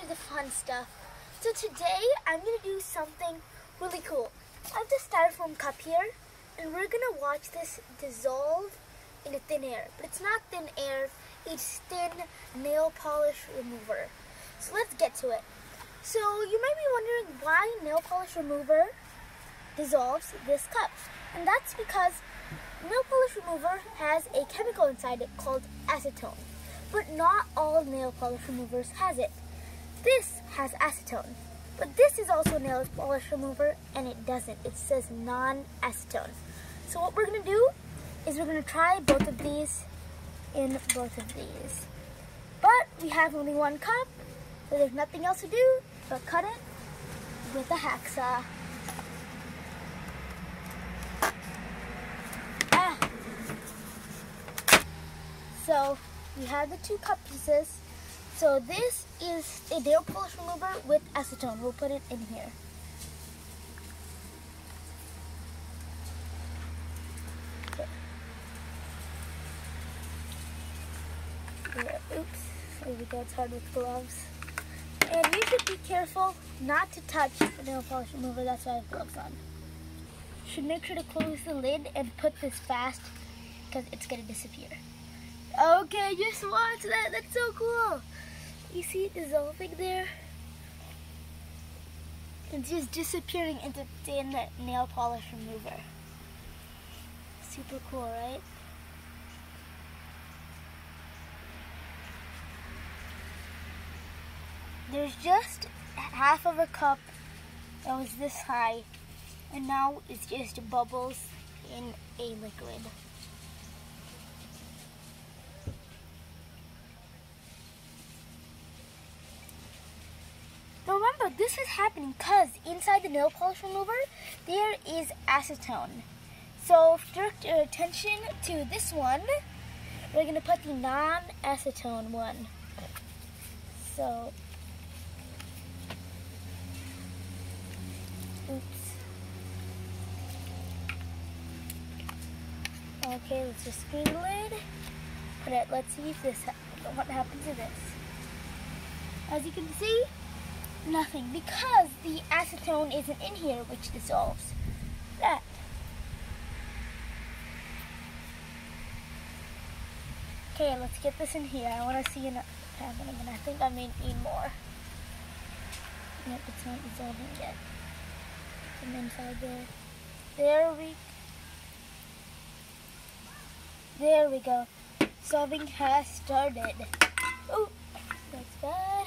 to the fun stuff. So today I'm going to do something really cool. I have this styrofoam cup here and we're going to watch this dissolve into thin air. But it's not thin air, it's thin nail polish remover. So let's get to it. So you might be wondering why nail polish remover dissolves this cup. And that's because nail polish remover has a chemical inside it called acetone. But not all nail polish removers has it. This has acetone. But this is also a nail polish remover and it doesn't. It says non-acetone. So what we're going to do is we're going to try both of these in both of these. But we have only one cup, so there's nothing else to do but cut it with a hacksaw. So we have the two cup pieces. So this is a nail polish remover with acetone. We'll put it in here. Okay. Yeah, oops, there we go, it's hard with gloves. And you should be careful not to touch the nail polish remover, that's why I have gloves on. You should make sure to close the lid and put this fast because it's going to disappear. Okay, just watch that. That's so cool. You see it dissolving there? It's just disappearing into thin nail polish remover. Super cool, right? There's just half of a cup that was this high, and now it's just bubbles in a liquid. Now remember, this is happening because inside the nail polish remover, there is acetone. So direct your attention to this one. We're going to put the non-acetone one. So, oops. Okay, let's just screw the lid. Put it. Let's see if what happens to this. As you can see, nothing, because the acetone isn't in here, which dissolves that. Okay, let's get this in here. I want to see it happening, and I think I may need more. Nope, it's not dissolving yet. From inside there. There we go. Dissolving has started. Oh, that's bad.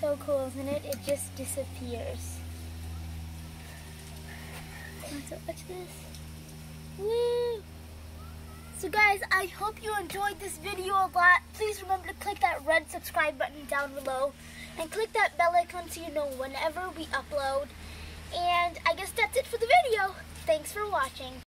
So cool, isn't it? It just disappears. Let's watch this. Woo! So guys, I hope you enjoyed this video a lot. Please remember to click that red subscribe button down below and click that bell icon so you know whenever we upload. And I guess that's it for the video. Thanks for watching.